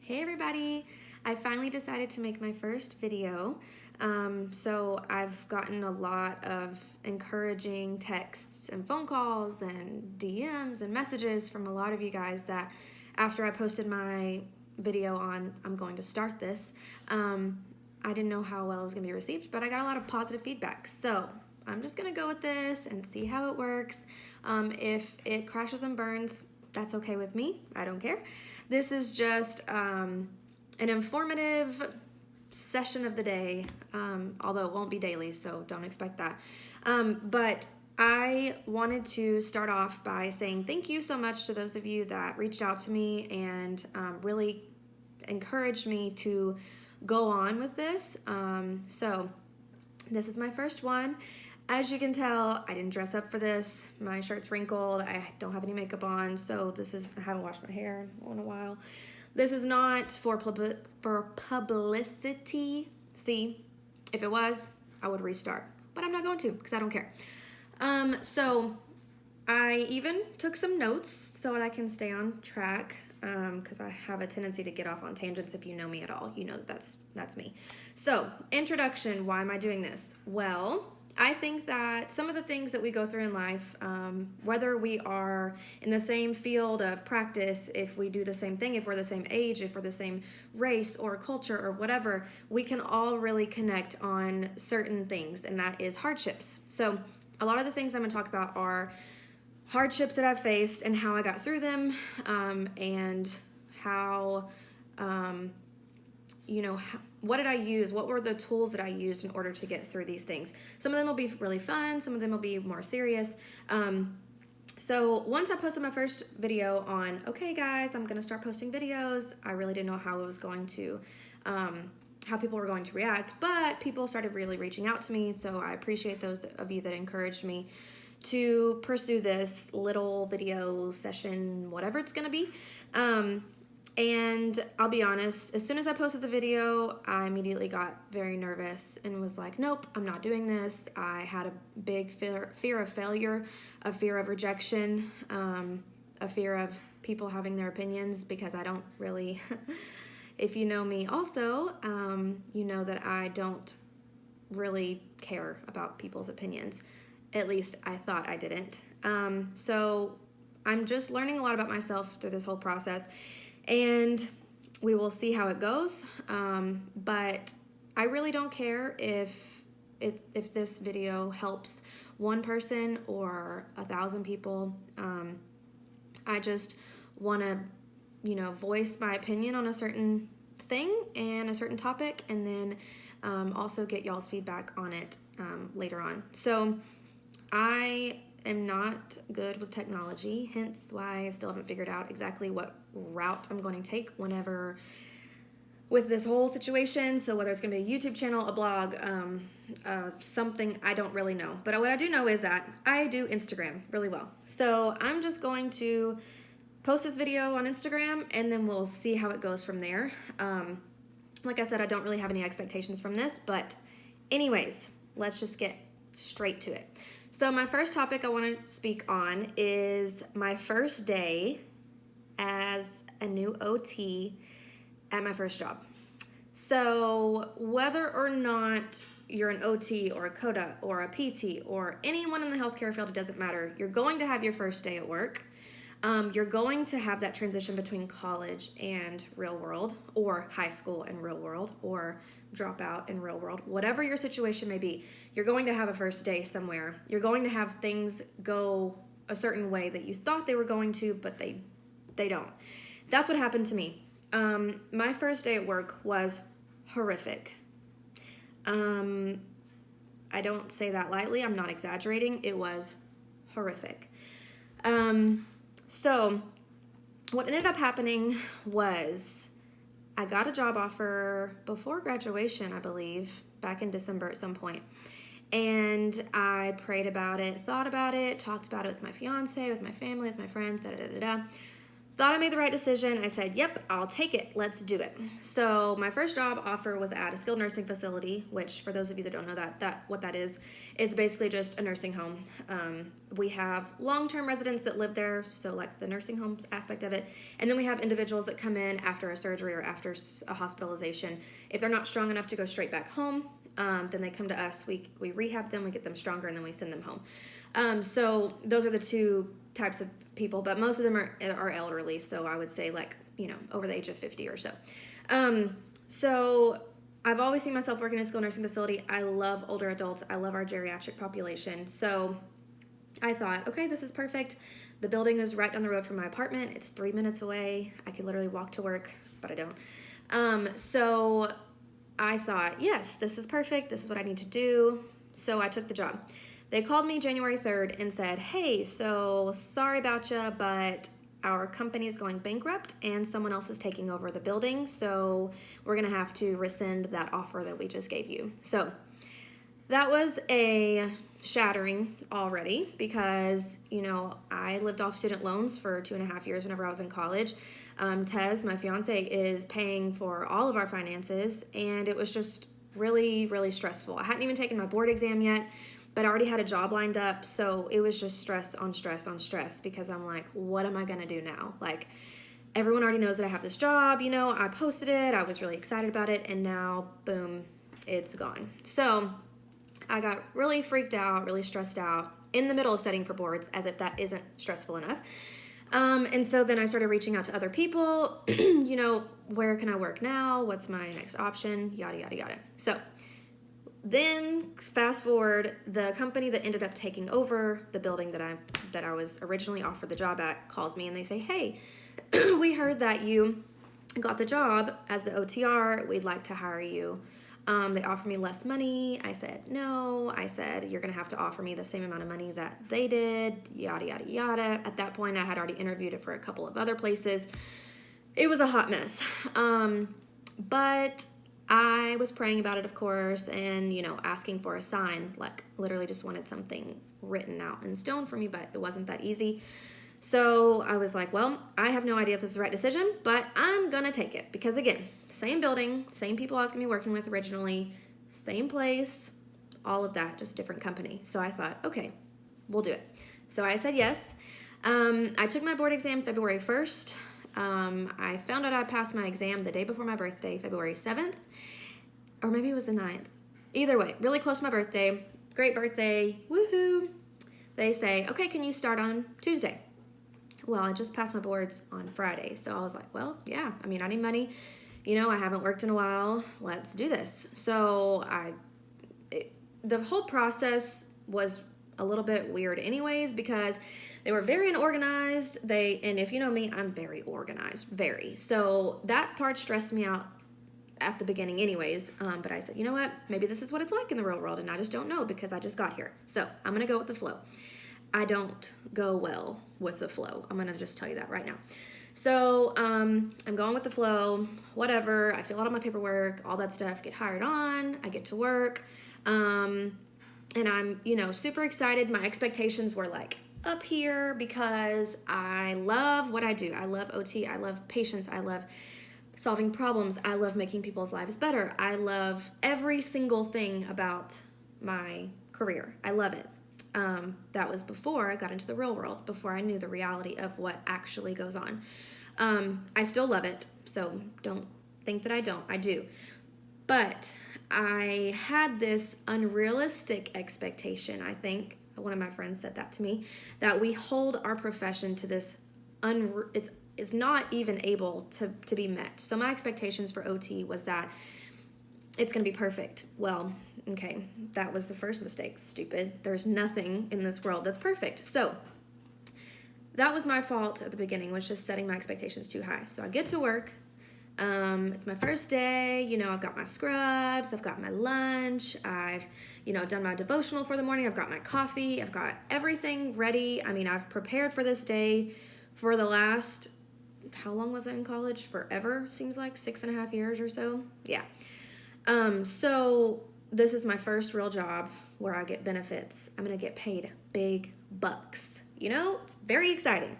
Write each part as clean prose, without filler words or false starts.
Hey everybody! I finally decided to make my first video. So I've gotten a lot of encouraging texts and phone calls and DMs and messages from a lot of you guys that after I posted my video on I'm going to start this, I didn't know how well it was going to be received, but I got a lot of positive feedback. So I'm just going to go with this and see how it works. If it crashes and burns, that's okay with me. I don't care. This is just an informative session of the day, although it won't be daily, so don't expect that. But I wanted to start off by saying thank you so much to those of you that reached out to me and really encouraged me to go on with this. So this is my first one. As you can tell, I didn't dress up for this. My shirt's wrinkled. I don't have any makeup on, so I haven't washed my hair in a while. This is not for publicity. See, if it was, I would restart, but I'm not going to because I don't care. So I even took some notes so that I can stay on track because I have a tendency to get off on tangents. If you know me at all, you know that's me. So, introduction, why am I doing this? Well, I think that some of the things that we go through in life, whether we are in the same field of practice, if we do the same thing, if we're the same age, if we're the same race or culture or whatever, we can all really connect on certain things, and that is hardships. So a lot of the things I'm going to talk about are hardships that I've faced and how I got through them, and how, what did I use? What were the tools that I used in order to get through these things? Some of them will be really fun. Some of them will be more serious. So once I posted my first video on, okay guys, I'm going to start posting videos. I really didn't know how it was going to, how people were going to react, but people started really reaching out to me. So I appreciate those of you that encouraged me to pursue this little video session, whatever it's going to be. And I'll be honest, as soon as I posted the video, I immediately got very nervous and was like, nope, I'm not doing this. I had a big fear of failure, a fear of rejection, a fear of people having their opinions, because I don't really, if you know me also, you know that I don't really care about people's opinions. At least I thought I didn't. So I'm just learning a lot about myself through this whole process. And we will see how it goes, but I really don't care if this video helps one person or 1,000 people. I just want to, voice my opinion on a certain thing and a certain topic, and then also get y'all's feedback on it later on. So I am not good with technology, hence why I still haven't figured out exactly what route I'm going to take with this whole situation. So whether it's going to be a YouTube channel, a blog, something, I don't really know. But what I do know is that I do Instagram really well. So I'm just going to post this video on Instagram, and then we'll see how it goes from there. Like I said, I don't really have any expectations from this, but anyways, let's just get straight to it. So my first topic I want to speak on is my first day as a new OT at my first job. So whether or not you're an OT or a CODA or a PT or anyone in the healthcare field, it doesn't matter. You're going to have your first day at work. You're going to have that transition between college and real world, or high school and real world, or dropout and real world. Whatever your situation may be, you're going to have a first day somewhere. You're going to have things go a certain way that you thought they were going to, but they don't. That's what happened to me. My first day at work was horrific. I don't say that lightly. I'm not exaggerating. It was horrific. So what ended up happening was I got a job offer before graduation, I believe, back in December at some point. And I prayed about it, thought about it, talked about it with my fiance, with my family, with my friends, thought I made the right decision. I said, yep, I'll take it. Let's do it. So my first job offer was at a skilled nursing facility, which for those of you that don't know what that is, it's basically just a nursing home. We have long-term residents that live there, so like the nursing homes aspect of it. And then we have individuals that come in after a surgery or after a hospitalization. If they're not strong enough to go straight back home, then they come to us. We rehab them, we get them stronger, and then we send them home. So those are the two types of people, but most of them are elderly, so I would say like, over the age of 50 or so. So I've always seen myself working in a skilled nursing facility. I love older adults. I love our geriatric population. So I thought, okay, this is perfect. The building is right down the road from my apartment. It's 3 minutes away. I could literally walk to work, but I don't. So I thought, yes, this is perfect. This is what I need to do. So I took the job. They called me January 3rd and said, hey, so sorry about you, but our company is going bankrupt and someone else is taking over the building. So we're going to have to rescind that offer that we just gave you. So that was a shattering already because, I lived off student loans for 2.5 years whenever I was in college. Tez, my fiance, is paying for all of our finances, and it was just really, really stressful. I hadn't even taken my board exam yet, but I already had a job lined up, so it was just stress on stress on stress because I'm like, what am I going to do now? Like, everyone already knows that I have this job, I posted it, I was really excited about it, and now, boom, it's gone. So I got really freaked out, really stressed out in the middle of studying for boards, as if that isn't stressful enough. And so then I started reaching out to other people, where can I work now? What's my next option? Yada, yada, yada. So then fast forward, the company that ended up taking over the building that I was originally offered the job at calls me and they say, hey, we heard that you got the job as the OTR. We'd like to hire you. They offered me less money. I said, no. I said, you're going to have to offer me the same amount of money that they did, yada, yada, yada. At that point, I had already interviewed it for a couple of other places. It was a hot mess. But I was praying about it, of course, and, asking for a sign, like literally just wanted something written out in stone for me, but it wasn't that easy. So I was like, well, I have no idea if this is the right decision, but I'm going to take it because, again, same building, same people I was going to be working with originally, same place, all of that, just different company. So I thought, okay, we'll do it. So I said yes. I took my board exam February 1st. I found out I passed my exam the day before my birthday, February 7th, or maybe it was the 9th. Either way, really close to my birthday. Great birthday. Woohoo. They say, okay, can you start on Tuesday? Well, I just passed my boards on Friday, so I was like, well, yeah, I need money. I haven't worked in a while. Let's do this. So the whole process was a little bit weird anyways because they were very unorganized. And if you know me, I'm very organized, very. So that part stressed me out at the beginning anyways. But I said, you know what? Maybe this is what it's like in the real world, and I just don't know because I just got here. So I'm going to go with the flow. I don't go well with the flow. I'm going to just tell you that right now. So I'm going with the flow, whatever. I fill out all my paperwork, all that stuff, get hired on, I get to work. And I'm, super excited. My expectations were like up here because I love what I do. I love OT. I love patients. I love solving problems. I love making people's lives better. I love every single thing about my career. I love it. That was before I got into the real world, before I knew the reality of what actually goes on. I still love it, so don't think that I don't. I do. But I had this unrealistic expectation, I think. One of my friends said that to me, that we hold our profession to this, it's not even able to be met. So my expectations for OT was that it's going to be perfect. Well, okay, that was the first mistake. Stupid. There's nothing in this world that's perfect. So that was my fault at the beginning, was just setting my expectations too high. So I get to work. It's my first day. I've got my scrubs. I've got my lunch. I've, done my devotional for the morning. I've got my coffee. I've got everything ready. I've prepared for this day for the last, how long was I in college? Forever, seems like 6.5 years or so. Yeah. So this is my first real job where I get benefits. I'm going to get paid big bucks. It's very exciting.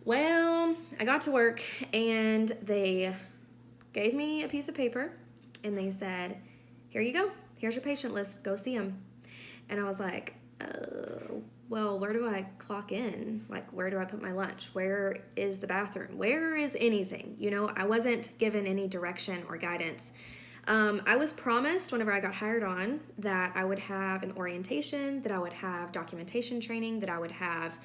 Well, I got to work and they gave me a piece of paper and they said, here you go. Here's your patient list. Go see them. And I was like, well, where do I clock in? Like, where do I put my lunch? Where is the bathroom? Where is anything? You know, I wasn't given any direction or guidance. I was promised whenever I got hired on that I would have an orientation, that I would have documentation training, that I would have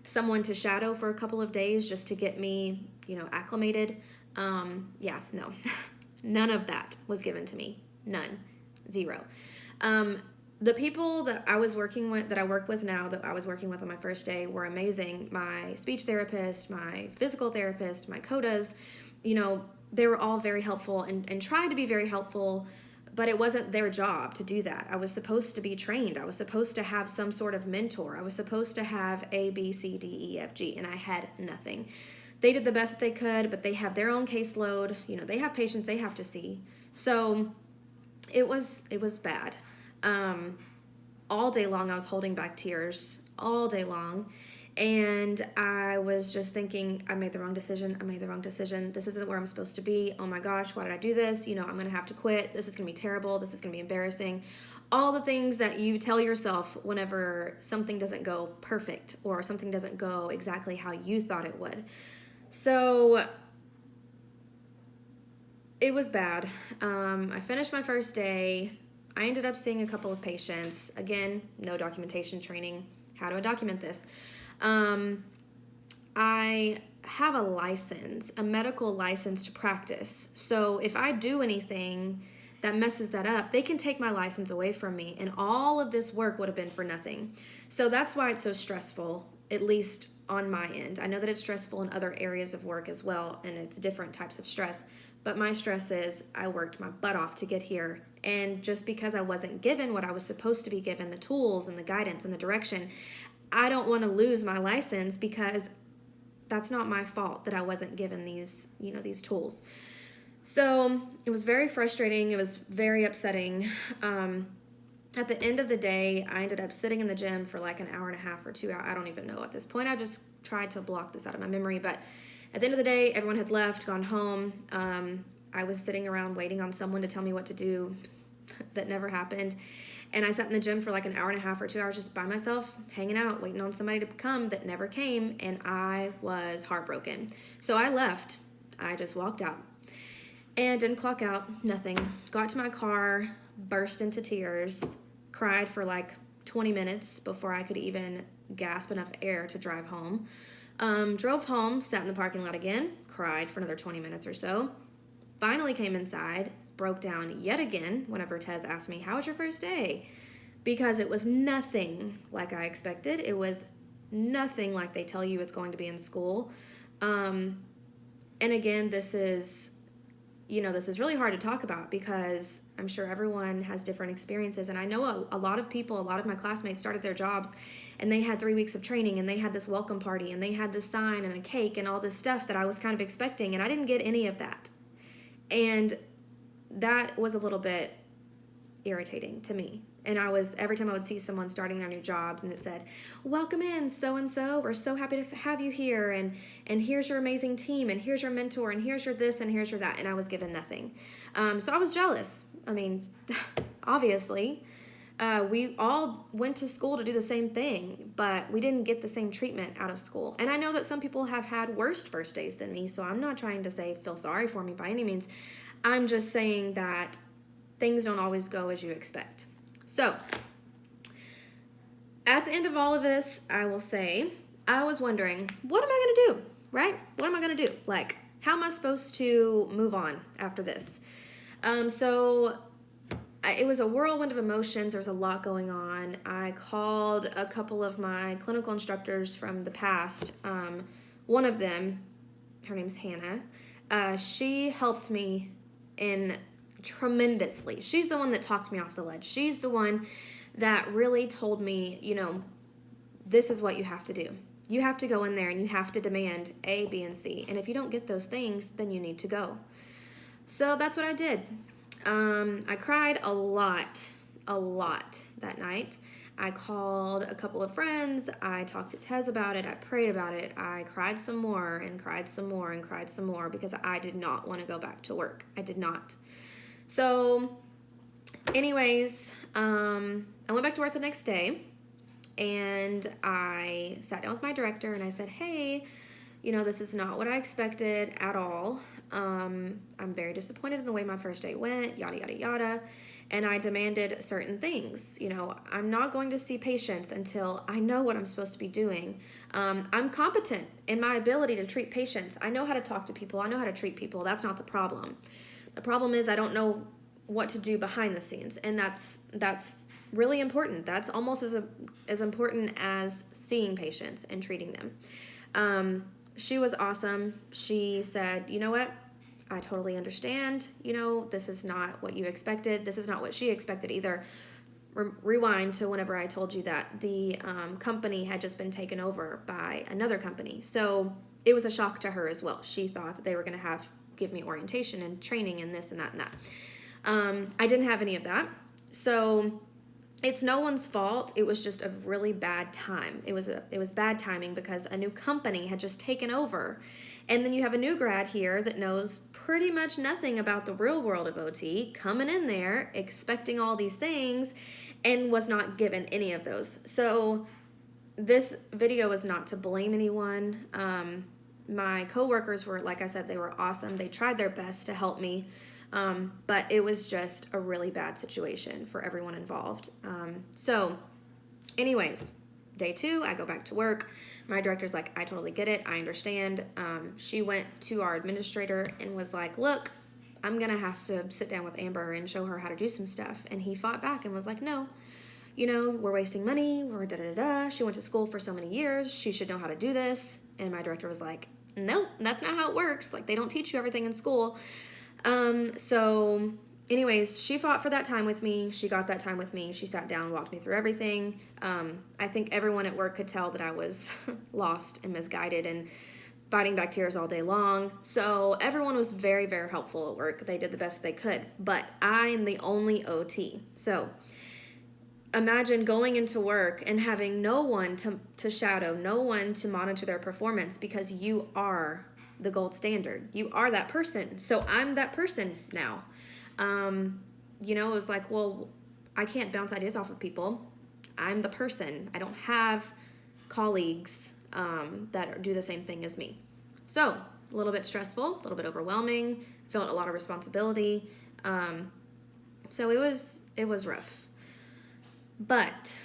someone to shadow for a couple of days just to get me, you know, acclimated. Yeah, no, none of that was given to me. None. Zero. The people that I was working with, that I work with now, that I was working with on my first day were amazing. My speech therapist, my physical therapist, my CODAs, you know, they were all very helpful and tried to be very helpful, but it wasn't their job to do that. I was supposed to be trained. I was supposed to have some sort of mentor. I was supposed to have A, B, C, D, E, F, G, and I had nothing. They did the best they could, but they have their own caseload. You know, they have patients they have to see. So it was bad. All day long I was holding back tears, all day long. And I was just thinking, I made the wrong decision. This isn't where I'm supposed to be. Oh my gosh, why did I do this? You know, I'm going to have to quit. This is going to be terrible. This is going to be embarrassing. All the things that you tell yourself whenever something doesn't go perfect or something doesn't go exactly how you thought it would. So it was bad. I finished my first day. I ended up seeing a couple of patients. Again, no documentation training. How do I document this? I have a license, a medical license to practice. So if I do anything that messes that up, they can take my license away from me, and all of this work would have been for nothing. So that's why it's so stressful, at least on my end. I know that it's stressful in other areas of work as well, and it's different types of stress. But my stress is I worked my butt off to get here. And just because I wasn't given what I was supposed to be given, the tools and the guidance and the direction, I don't want to lose my license because that's not my fault that I wasn't given these, you know, these tools. So it was very frustrating. It was very upsetting. At the end of the day, I ended up sitting in the gym for like an hour and a half or 2 hours. I don't even know at this point. I just tried to block this out of my memory. But at the end of the day, everyone had left, gone home. I was sitting around waiting on someone to tell me what to do. That never happened. And I sat in the gym for like an hour and a half or 2 hours just by myself, hanging out, waiting on somebody to come that never came. And I was heartbroken. So I left. I just walked out and didn't clock out, nothing. Got to my car, burst into tears, cried for like 20 minutes before I could even gasp enough air to drive home. Drove home, sat in the parking lot again, cried for another 20 minutes or so. Finally came inside, broke down yet again whenever Tez asked me, how was your first day? Because it was nothing like I expected. It was nothing like they tell you it's going to be in school. And again, this is really hard to talk about because I'm sure everyone has different experiences. And I know a lot of people, a lot of my classmates started their jobs and they had 3 weeks of training and they had this welcome party and they had this sign and a cake and all this stuff that I was kind of expecting. And I didn't get any of that. And that was a little bit irritating to me. And every time I would see someone starting their new job and it said, welcome in so-and-so, we're so happy to have you here, and here's your amazing team, and here's your mentor, and here's your this, and here's your that, and I was given nothing. So I was jealous. I mean, obviously, we all went to school to do the same thing, but we didn't get the same treatment out of school. And I know that some people have had worse first days than me, so I'm not trying to say feel sorry for me by any means. I'm just saying that things don't always go as you expect. So, at the end of all of this, I will say, I was wondering, what am I going to do, right? What am I going to do? Like, how am I supposed to move on after this? It was a whirlwind of emotions. There was a lot going on. I called a couple of my clinical instructors from the past. One of them, her name's Hannah, she helped me in tremendously. She's the one that talked me off the ledge. She's the one that really told me, this is what you have to do. You have to go in there and you have to demand A, B, and C. And if you don't get those things, then you need to go. So that's what I did. I cried a lot that night. I called a couple of friends. I talked to Tez about it. I prayed about it. I cried some more and cried some more and cried some more because I did not want to go back to work. I did not. So anyways, I went back to work the next day, and I sat down with my director and I said, hey, this is not what I expected at all. I'm very disappointed in the way my first day went, yada, yada, yada. And I demanded certain things. I'm not going to see patients until I know what I'm supposed to be doing. I'm competent in my ability to treat patients. I know how to talk to people. I know how to treat people. That's not the problem. The problem is I don't know what to do behind the scenes. And that's really important. That's almost as important as seeing patients and treating them. She was awesome. She said, you know what? I totally understand. This is not what you expected. This is not what she expected either. Rewind to whenever I told you that the company had just been taken over by another company. So it was a shock to her as well. She thought that they were going to give me orientation and training and this and that and that. I didn't have any of that. So it's no one's fault. It was just a really bad time. It was bad timing because a new company had just taken over. And then you have a new grad here that knows pretty much nothing about the real world of OT, coming in there expecting all these things and was not given any of those. So this video is not to blame anyone. My coworkers were, like I said, they were awesome. They tried their best to help me. But it was just a really bad situation for everyone involved. So anyways, day 2, I go back to work. My director's like, I totally get it. I understand. She went to our administrator and was like, look, I'm going to have to sit down with Amber and show her how to do some stuff. And he fought back and was like, no, we're wasting money. We're da-da-da-da. She went to school for so many years. She should know how to do this. And my director was like, nope, that's not how it works. Like, they don't teach you everything in school. So anyways, she fought for that time with me. She got that time with me. She sat down, walked me through everything. I think everyone at work could tell that I was lost and misguided and fighting back tears all day long. So everyone was very, very helpful at work. They did the best they could, but I am the only OT. So imagine going into work and having no one to shadow, no one to monitor their performance because you are the gold standard. You are that person. So I'm that person now. It was like, well, I can't bounce ideas off of people. I'm the person. I don't have colleagues that do the same thing as me. So a little bit stressful, a little bit overwhelming, felt a lot of responsibility. So it was rough. But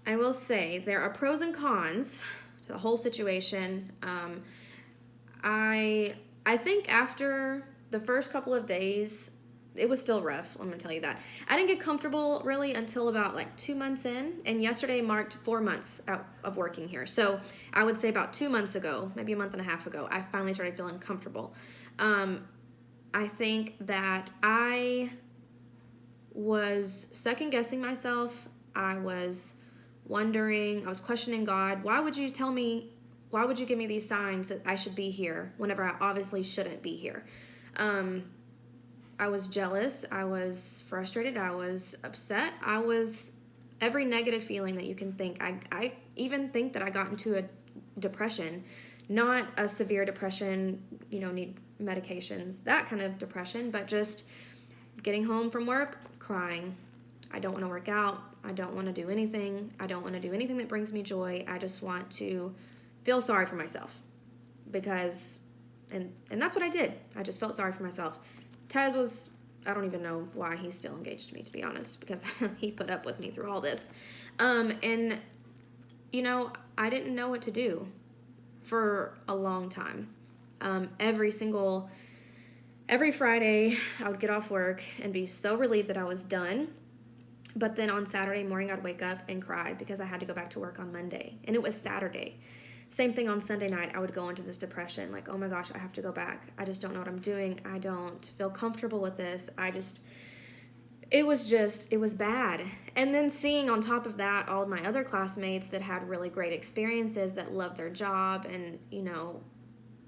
I will say there are pros and cons to the whole situation. I think after the first couple of days, it was still rough. I'm going to tell you that. I didn't get comfortable really until about 2 months in, and yesterday marked 4 months out of working here. So I would say about 2 months ago, maybe a month and a half ago, I finally started feeling comfortable. I think that I was second guessing myself. I was wondering, I was questioning God. Why would you give me these signs that I should be here whenever I obviously shouldn't be here? I was jealous. I was frustrated. I was upset. I was every negative feeling that you can think. I even think that I got into a depression, not a severe depression, need medications, that kind of depression, but just getting home from work, crying. I don't want to work out. I don't want to do anything. I don't want to do anything that brings me joy. I just want to feel sorry for myself because, and that's what I did. I just felt sorry for myself. Tez was, I don't even know why he's still engaged to me, to be honest, because he put up with me through all this. And, I didn't know what to do for a long time. Every Friday, I would get off work and be so relieved that I was done. But then on Saturday morning, I'd wake up and cry because I had to go back to work on Monday. And it was Saturday. Same thing on Sunday night, I would go into this depression, like, oh my gosh, I have to go back. I just don't know what I'm doing. I don't feel comfortable with this. It was bad. And then seeing on top of that, all of my other classmates that had really great experiences, that loved their job, and,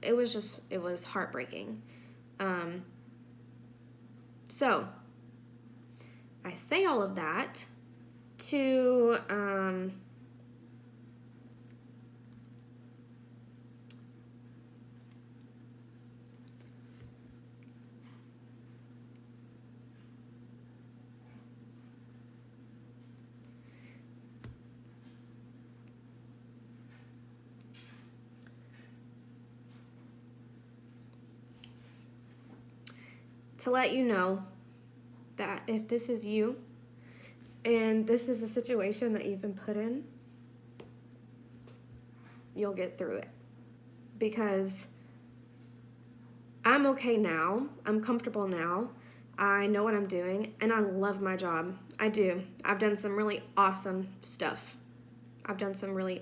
it was heartbreaking. So I say all of that to let you know that if this is you and this is a situation that you've been put in, you'll get through it. Because I'm okay now. I'm comfortable now. I know what I'm doing, and I love my job. I do. I've done some really awesome stuff. I've done some really,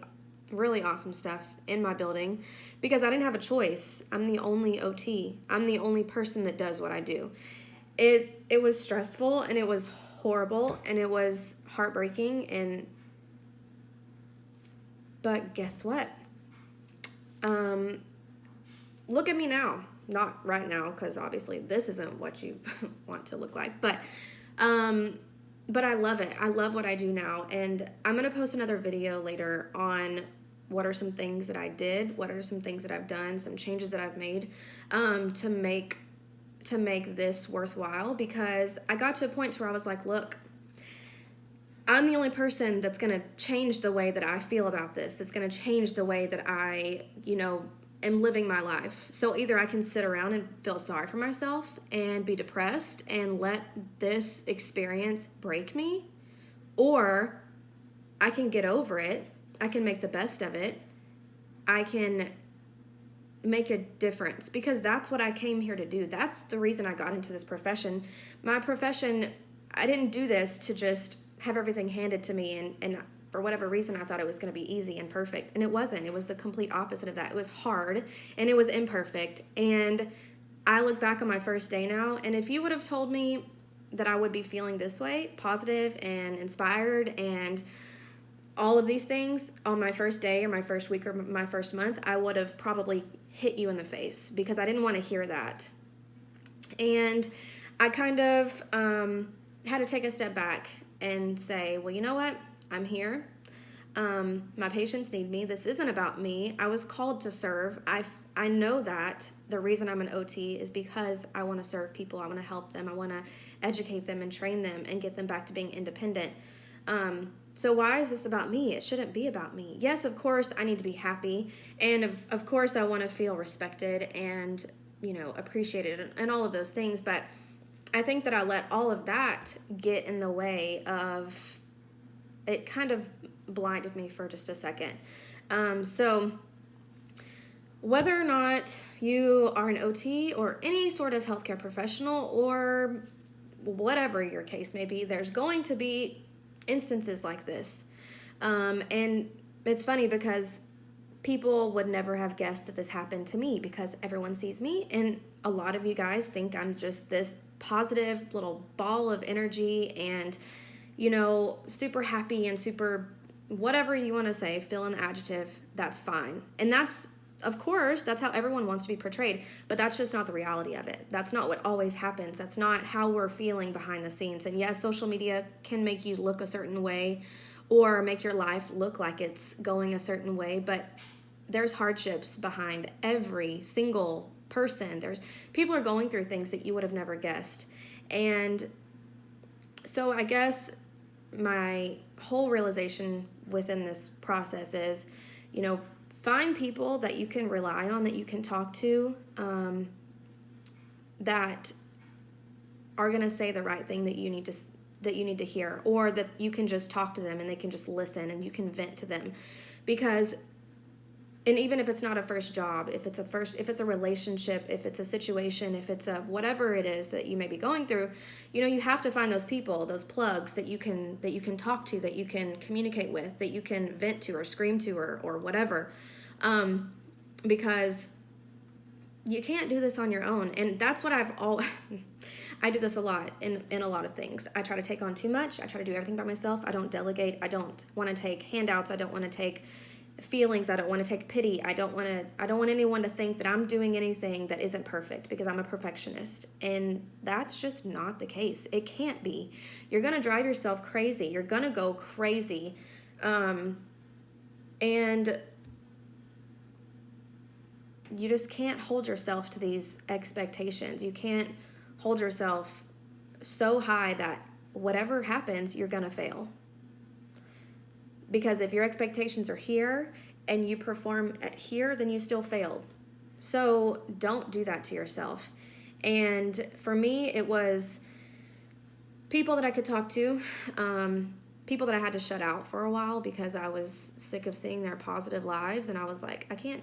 really awesome stuff in my building because I didn't have a choice. I'm the only OT. I'm the only person that does what I do. It was stressful, and it was horrible, and it was heartbreaking, but guess what? Look at me now. Not right now, because obviously this isn't what you want to look like, but I love it. I love what I do now, and I'm going to post another video later on what are some things that I did, what are some things that I've done, some changes that I've made to make this worthwhile, because I got to a point where I was like, look, I'm the only person that's going to change the way that I feel about this, that's going to change the way that I, am living my life. So either I can sit around and feel sorry for myself and be depressed and let this experience break me, or I can get over it. I can make the best of it. I can make a difference, because that's what I came here to do. That's the reason I got into this profession. My profession, I didn't do this to just have everything handed to me and for whatever reason I thought it was going to be easy and perfect, and it wasn't. It was the complete opposite of that. It was hard and it was imperfect, and I look back on my first day now, and if you would have told me that I would be feeling this way, positive and inspired and all of these things on my first day or my first week or my first month, I would have probably hit you in the face, because I didn't want to hear that. And I kind of had to take a step back and say, well, you know what? I'm here. My patients need me. This isn't about me. I was called to serve. I know that the reason I'm an OT is because I want to serve people. I want to help them. I want to educate them and train them and get them back to being independent. So why is this about me? It shouldn't be about me. Yes, of course, I need to be happy. And of course, I want to feel respected and, appreciated and all of those things. But I think that I let all of that get in the way of, it kind of blinded me for just a second. So whether or not you are an OT or any sort of healthcare professional or whatever your case may be, there's going to be instances like this. And it's funny because people would never have guessed that this happened to me, because everyone sees me, and a lot of you guys think I'm just this positive little ball of energy and, super happy and super whatever you want to say, fill in the adjective, that's fine. And that's, of course, that's how everyone wants to be portrayed, but that's just not the reality of it. That's not what always happens. That's not how we're feeling behind the scenes. And yes, social media can make you look a certain way or make your life look like it's going a certain way, but there's hardships behind every single person. People are going through things that you would have never guessed. And so I guess my whole realization within this process is, find people that you can rely on, that you can talk to, that are going to say the right thing that you need to hear, or that you can just talk to them and they can just listen and you can vent to them. Because, and even if it's not a first job, if it's a relationship, if it's a situation, if it's a whatever it is that you may be going through, you have to find those people, those plugs that you can talk to, that you can communicate with, that you can vent to or scream to or whatever, because you can't do this on your own. And that's what I do this a lot in a lot of things. I try to take on too much. I try to do everything by myself. I don't delegate. I don't want to take handouts. I don't want to take feelings. I don't want to take pity. I don't want anyone to think that I'm doing anything that isn't perfect because I'm a perfectionist. And that's just not the case. It can't be. You're going to drive yourself crazy. You're going to go crazy. And you just can't hold yourself to these expectations. You can't hold yourself so high that whatever happens, you're going to fail. Because if your expectations are here and you perform at here, then you still failed. So don't do that to yourself. And for me, it was people that I could talk to, people that I had to shut out for a while because I was sick of seeing their positive lives. And I was like, I can't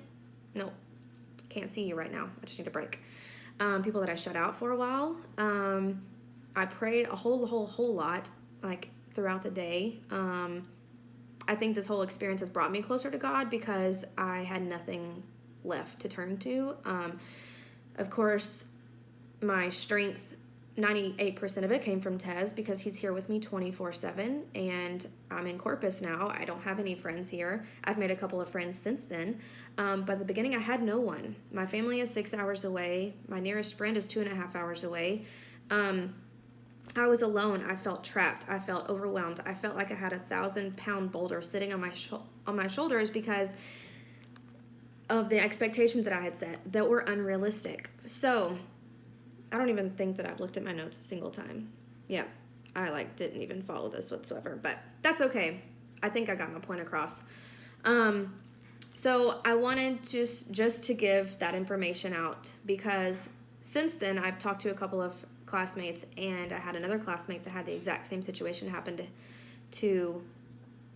see you right now. I just need a break. People that I shut out for a while. I prayed a whole lot, like throughout the day. I think this whole experience has brought me closer to God because I had nothing left to turn to. Of course, my strength, 98% of it came from Tez because he's here with me 24/7, and I'm in Corpus now. I don't have any friends here. I've made a couple of friends since then, but at the beginning I had no one. My family is 6 hours away. My nearest friend is 2.5 hours away. I was alone. I felt trapped. I felt overwhelmed. I felt like I had a 1,000-pound boulder sitting on my shoulders because of the expectations that I had set that were unrealistic. So I don't even think that I've looked at my notes a single time. Yeah, I didn't even follow this whatsoever, but that's okay. I think I got my point across. So I wanted just to give that information out because since then I've talked to a couple of classmates, and I had another classmate that had the exact same situation happen to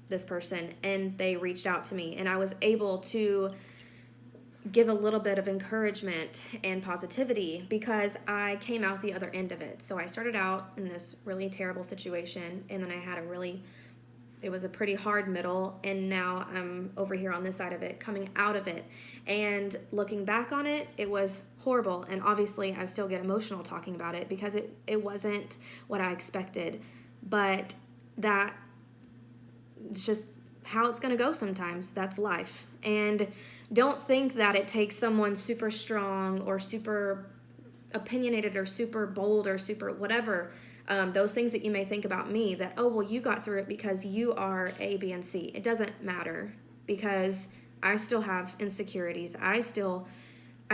this person, and they reached out to me, and I was able to give a little bit of encouragement and positivity because I came out the other end of it. So I started out in this really terrible situation, and then I had it was a pretty hard middle, and now I'm over here on this side of it, coming out of it. And looking back on it, it was horrible. And obviously I still get emotional talking about it because it wasn't what I expected. But that's just how it's going to go sometimes. That's life. And don't think that it takes someone super strong or super opinionated or super bold or super whatever. Those things that you may think about me that, oh, well, you got through it because you are A, B, and C. It doesn't matter because I still have insecurities. I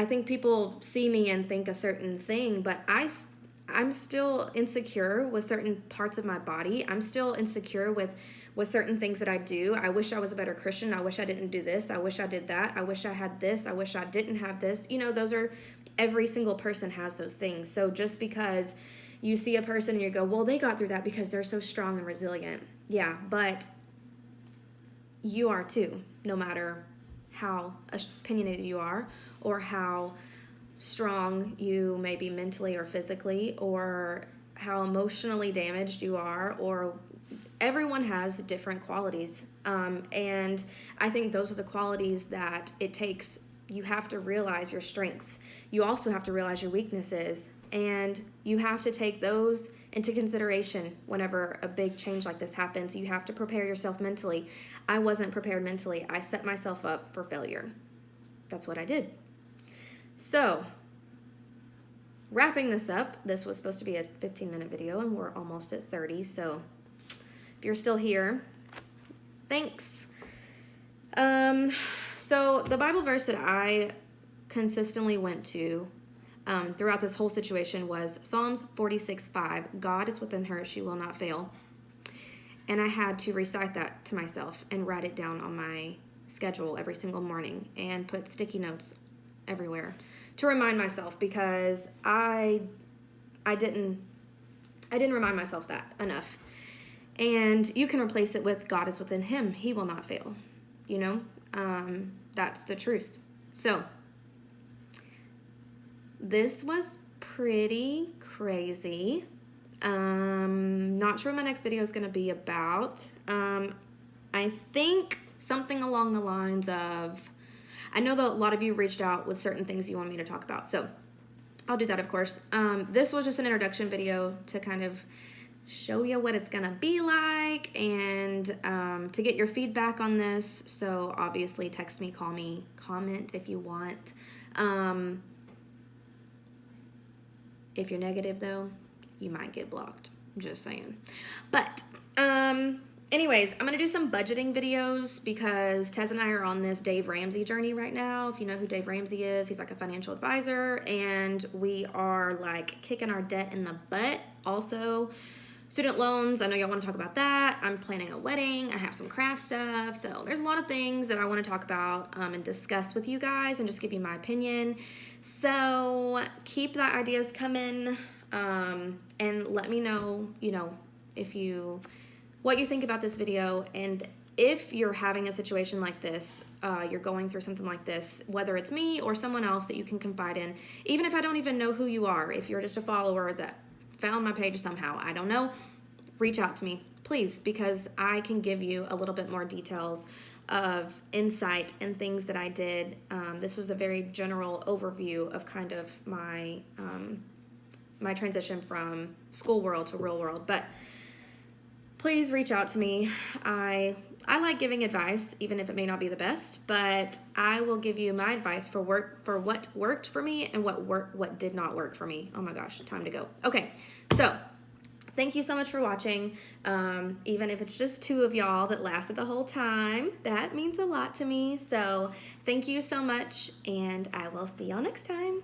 think people see me and think a certain thing, but I'm still insecure with certain parts of my body. I'm still insecure with certain things that I do. I wish I was a better Christian. I wish I didn't do this. I wish I did that. I wish I had this. I wish I didn't have this. Every single person has those things. So just because you see a person and you go, well, they got through that because they're so strong and resilient. Yeah, but you are too, no matter how opinionated you are or how strong you may be mentally or physically or how emotionally damaged you are, or everyone has different qualities. And I think those are the qualities that it takes. You have to realize your strengths. You also have to realize your weaknesses. And you have to take those into consideration whenever a big change like this happens. You have to prepare yourself mentally. I wasn't prepared mentally. I set myself up for failure. That's what I did. So, wrapping this up, this was supposed to be a 15-minute video, and we're almost at 30. So, if you're still here, thanks. So, the Bible verse that I consistently went to throughout this whole situation was Psalms 46:5. God is within her, she will not fail. And I had to recite that to myself and write it down on my schedule every single morning and put sticky notes everywhere to remind myself, because I didn't remind myself that enough. And you can replace it with God is within him, he will not fail. That's the truth. So this was pretty crazy. Not sure what my next video is going to be about. I think something along the lines of, I know that a lot of you reached out with certain things you want me to talk about, so I'll do that, of course. This was just an introduction video to kind of show you what it's gonna be like, and to get your feedback on this. So obviously text me, call me, comment if you want. If you're negative though, you might get blocked, just saying. But anyways, I'm gonna do some budgeting videos because Tez and I are on this Dave Ramsey journey right now. If you know who Dave Ramsey is, he's like a financial advisor, and we are like kicking our debt in the butt. Also, student loans, I know y'all want to talk about that. I'm planning a wedding. I have some craft stuff. So there's a lot of things that I want to talk about and discuss with you guys and just give you my opinion. So keep the ideas coming and let me know, what you think about this video. And if you're having a situation like this, you're going through something like this, whether it's me or someone else that you can confide in, even if I don't even know who you are, if you're just a follower that found my page somehow, I don't know, reach out to me, please, because I can give you a little bit more details of insight and things that I did. This was a very general overview of kind of my my transition from school world to real world, but please reach out to me. I like giving advice, even if it may not be the best, but I will give you my advice for what worked for me and what did not work for me. Oh my gosh, time to go. Okay, so thank you so much for watching. Even if it's just 2 of y'all that lasted the whole time, that means a lot to me. So thank you so much, and I will see y'all next time.